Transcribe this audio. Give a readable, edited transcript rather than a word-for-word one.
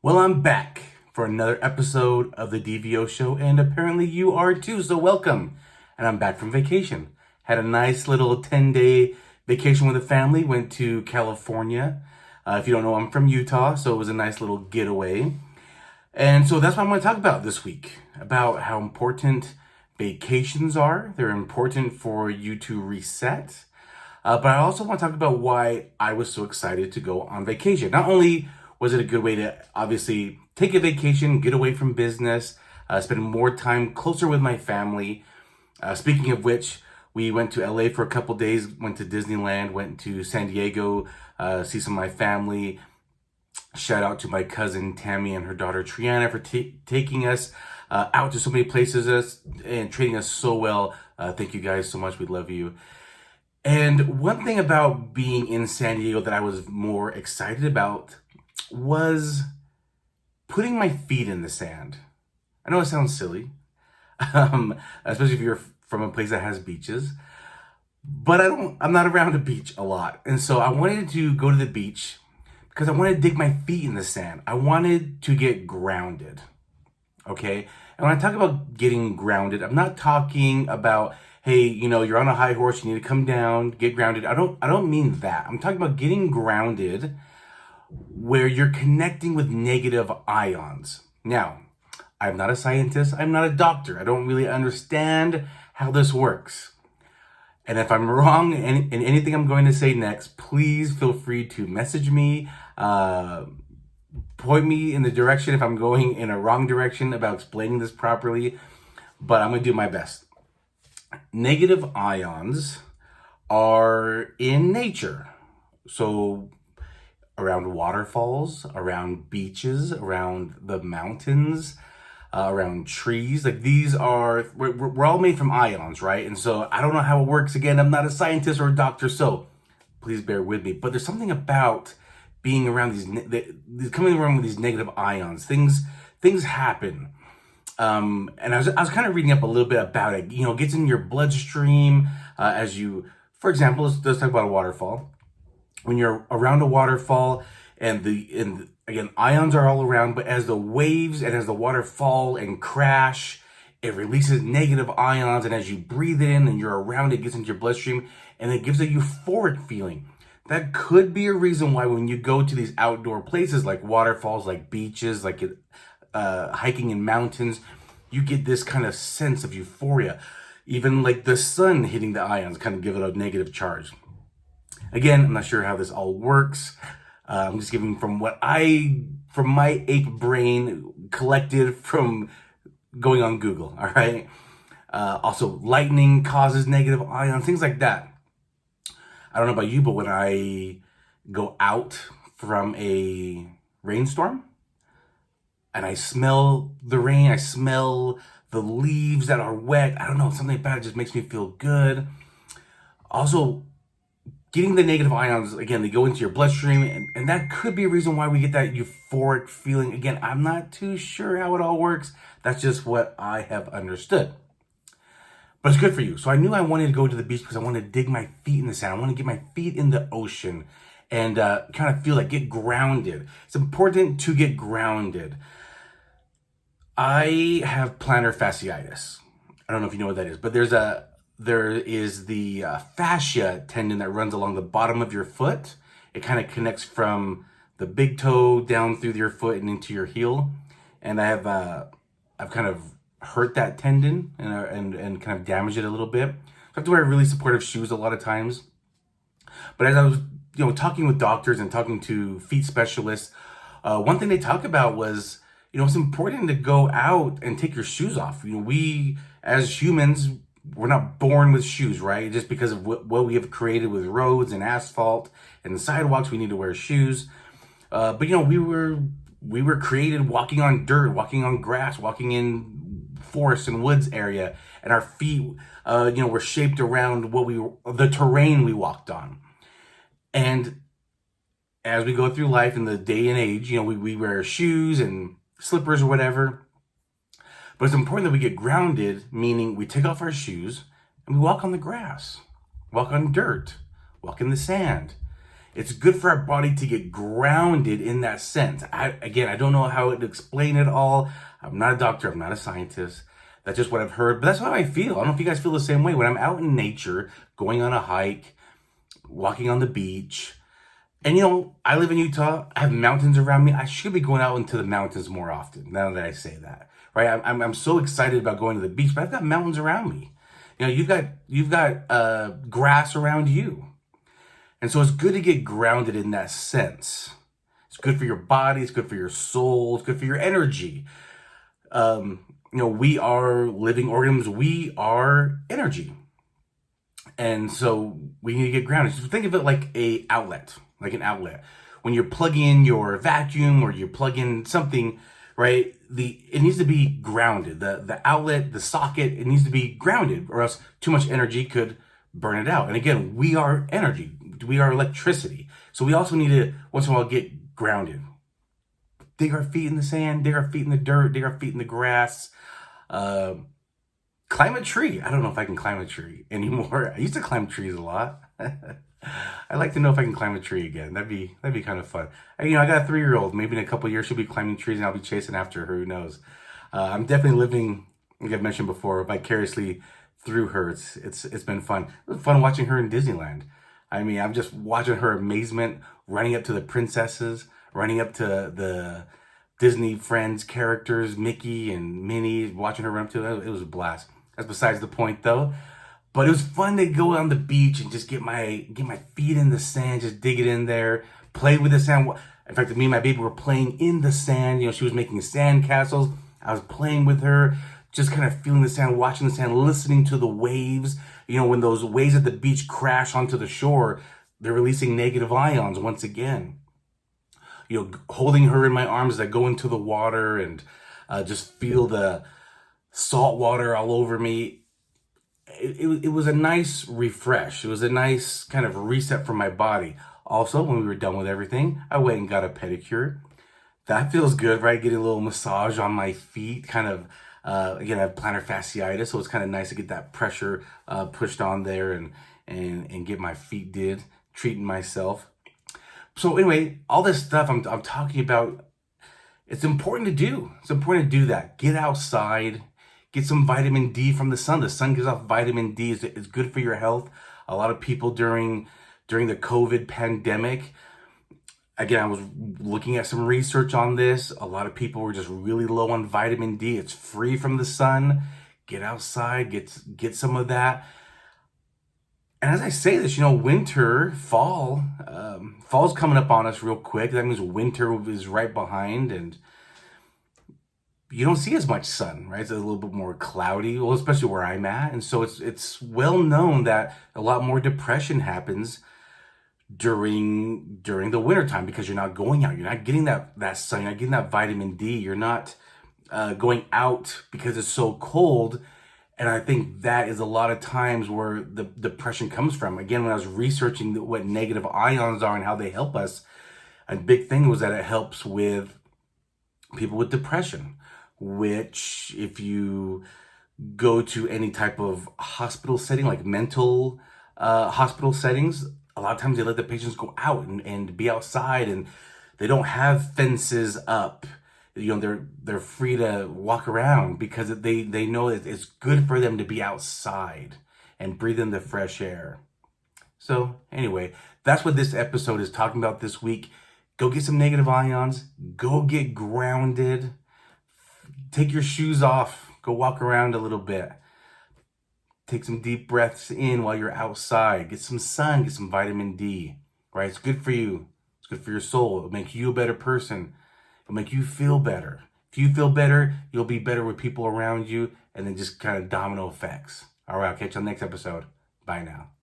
Well, I'm back for another episode of the DVO show, and apparently you are too, so welcome. And I'm back from vacation. Had a nice little 10-day vacation with the family, went to California. If you don't know, I'm from Utah, so it was a nice little getaway. And so that's what I'm going to talk about this week, about how important vacations are. They're important for you to reset. But I also want to talk about why I was so excited to go on vacation. Not only was it a good way to obviously take a vacation, get away from business, spend more time closer with my family. Speaking of which, we went to LA for a couple days, went to Disneyland, went to San Diego, see some of my family. Shout out to my cousin Tammy and her daughter Triana for taking us out to so many places and treating us so well. Thank you guys so much. We love you. And one thing about being in San Diego that I was more excited about was putting my feet in the sand. I know it sounds silly, especially if you're from a place that has beaches, but I'm not around a beach a lot. And so I wanted to go to the beach because I wanted to dig my feet in the sand. I wanted to get grounded, okay? And when I talk about getting grounded, I'm not talking about, hey, you're on a high horse, you need to come down, get grounded. I don't mean that. I'm talking about getting grounded where you're connecting with negative ions. Now, I'm not a scientist, I'm not a doctor. I don't really understand how this works. And if I'm wrong in anything I'm going to say next, please feel free to message me, point me in the direction if I'm going in a wrong direction about explaining this properly, but I'm going to do my best. Negative ions are in nature. So around waterfalls, around beaches, around the mountains, around trees. Like we're all made from ions, right? And so I don't know how it works. Again, I'm not a scientist or a doctor, so please bear with me. But there's something about being around coming around with these negative ions. Things happen. And I was kind of reading up a little bit about it. It gets in your bloodstream as you, for example, let's talk about a waterfall. When you're around a waterfall and again, ions are all around, but as the waves and as the water fall and crash, it releases negative ions. And as you breathe it in and you're around, it gets into your bloodstream and it gives a euphoric feeling. That could be a reason why when you go to these outdoor places like waterfalls, like beaches, like hiking in mountains, you get this kind of sense of euphoria. Even like the sun hitting the ions kind of give it a negative charge. Again, I'm not sure how this all works. I'm just giving from my ape brain collected from going on Google, all right? Also, lightning causes negative ions, things like that. I don't know about you, but when I go out from a rainstorm and I smell the rain, I smell the leaves that are wet, I don't know, something about it just makes me feel good. Also, getting the negative ions, again, they go into your bloodstream, and that could be a reason why we get that euphoric feeling. Again, I'm not too sure how it all works. That's just what I have understood. But it's good for you. So I knew I wanted to go to the beach because I wanted to dig my feet in the sand. I want to get my feet in the ocean and kind of feel like get grounded. It's important to get grounded. I have plantar fasciitis. I don't know if you know what that is, but there is the fascia tendon that runs along the bottom of your foot. It kind of connects from the big toe down through your foot and into your heel. And I've kind of hurt that tendon and kind of damaged it a little bit. So I have to wear really supportive shoes a lot of times. But as I was, talking with doctors and talking to feet specialists, one thing they talk about was, it's important to go out and take your shoes off. We as humans, we're not born with shoes, right? Just because of what we have created with roads and asphalt and sidewalks, we need to wear shoes. But we were created walking on dirt, walking on grass, walking in forest and woods area, and our feet, were shaped around the terrain we walked on. And as we go through life in the day and age, we wear shoes and slippers or whatever. But it's important that we get grounded, meaning we take off our shoes and we walk on the grass, walk on dirt, walk in the sand. It's good for our body to get grounded in that sense. I don't know how to explain it all. I'm not a doctor. I'm not a scientist. That's just what I've heard, but that's how I feel. I don't know if you guys feel the same way. When I'm out in nature, going on a hike, walking on the beach, and I live in Utah. I have mountains around me. I should be going out into the mountains more often. Now that I say that, right? I'm so excited about going to the beach, but I've got mountains around me. You've got grass around you, and so it's good to get grounded in that sense. It's good for your body. It's good for your soul. It's good for your energy. We are living organisms. We are energy, and so we need to get grounded. So think of it like an outlet. When you're plugging in your vacuum or you plug in something, right? It needs to be grounded. The outlet, the socket, it needs to be grounded, or else too much energy could burn it out. And again, we are energy. We are electricity. So we also need to once in a while get grounded. Dig our feet in the sand, dig our feet in the dirt, dig our feet in the grass. Climb a tree. I don't know if I can climb a tree anymore. I used to climb trees a lot. I'd like to know if I can climb a tree again. That'd be kind of fun. I got a 3-year-old. Maybe in a couple of years she'll be climbing trees and I'll be chasing after her. Who knows? I'm definitely living, like I've mentioned before, vicariously through her. It's been fun. It was fun watching her in Disneyland. I'm just watching her amazement, running up to the princesses, running up to the Disney friends characters, Mickey and Minnie, watching her run up to them. It was a blast. That's besides the point though. But it was fun to go on the beach and just get my feet in the sand, just dig it in there, play with the sand. In fact, me and my baby were playing in the sand. She was making sand castles. I was playing with her, just kind of feeling the sand, watching the sand, listening to the waves. When those waves at the beach crash onto the shore, they're releasing negative ions once again. Holding her in my arms as I go into the water and just feel the salt water all over me. It was a nice refresh. It was a nice kind of reset for my body. Also, when we were done with everything, I went and got a pedicure. That feels good, right? Getting a little massage on my feet, kind of, again, I have plantar fasciitis, so it's kind of nice to get that pressure pushed on there and get my feet treating myself. So anyway, all this stuff I'm talking about, it's important to do. It's important to do that. Get outside. Get some vitamin D from the sun. The sun gives off vitamin D. It's good for your health. A lot of people during the COVID pandemic, again, I was looking at some research on this. A lot of people were just really low on vitamin D. It's free from the sun. Get outside, get some of that. And as I say this, winter, fall's coming up on us real quick. That means winter is right behind, and you don't see as much sun, right? It's a little bit more cloudy, well, especially where I'm at. And so it's well known that a lot more depression happens during the wintertime because you're not going out. You're not getting that sun. You're not getting that vitamin D. You're not going out because it's so cold. And I think that is a lot of times where the depression comes from. Again, when I was researching what negative ions are and how they help us, a big thing was that it helps with people with depression, which if you go to any type of hospital setting, like mental hospital settings, a lot of times they let the patients go out and be outside, and they don't have fences up. They're free to walk around because they know that it's good for them to be outside and breathe in the fresh air. So anyway, that's what this episode is talking about this week. Go get some negative ions. Go get grounded. Take your shoes off. Go walk around a little bit. Take some deep breaths in while you're outside. Get some sun. Get some vitamin D. Right? It's good for you. It's good for your soul. It'll make you a better person. It'll make you feel better. If you feel better, you'll be better with people around you, and then just kind of domino effects. All right, I'll catch you on the next episode. Bye now.